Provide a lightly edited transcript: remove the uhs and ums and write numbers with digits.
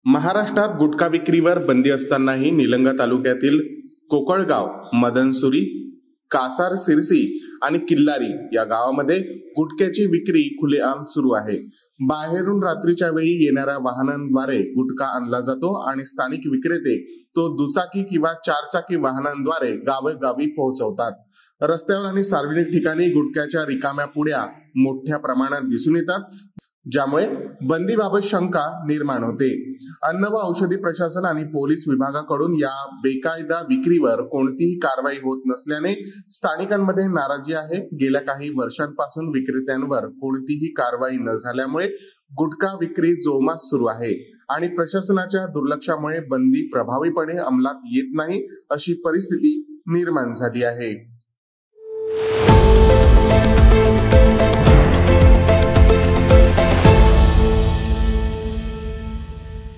महाराष्ट्रात गुटखा विक्रीवर बंदी असतानाही निलंगा तालुक्यातील कोकळगाव, मदनसुरी, कासार सिरसी आणि किल्लारी या गावामध्ये गुटख्याची विक्री खुलेआम सुरू आहे. बाहेरून रात्रीच्या वेळी येणाऱ्या वाहनांद्वारे गुटखा आणला जातो आणि स्थानिक विक्रेते तो दुचाकी किंवा चारचाकी वाहनांद्वारे गावोगावी पोहोचवतात. रस्त्यावर आणि सार्वजनिक ठिकाणी गुटख्याच्या रिकाम्या पुड्या मोठ्या प्रमाणात दिसून येतात, ज्यामुळे बंदीबाबत शंका निर्माण होते. अन्न व औषधी प्रशासन आणि पोलीस विभागाकडून या बेकायदा विक्रीवर कोणतीही कारवाई होत नसल्याने स्थानिकांमध्ये नाराजी आहे. गेल्या काही वर्षांपासून विक्रेत्यांवर कोणतीही कारवाई न झाल्यामुळे गुटखा विक्री जोमात सुरू आहे आणि प्रशासनाच्या दुर्लक्षामुळे बंदी प्रभावीपणे अंमलात येत नाही, अशी परिस्थिती निर्माण झाली आहे.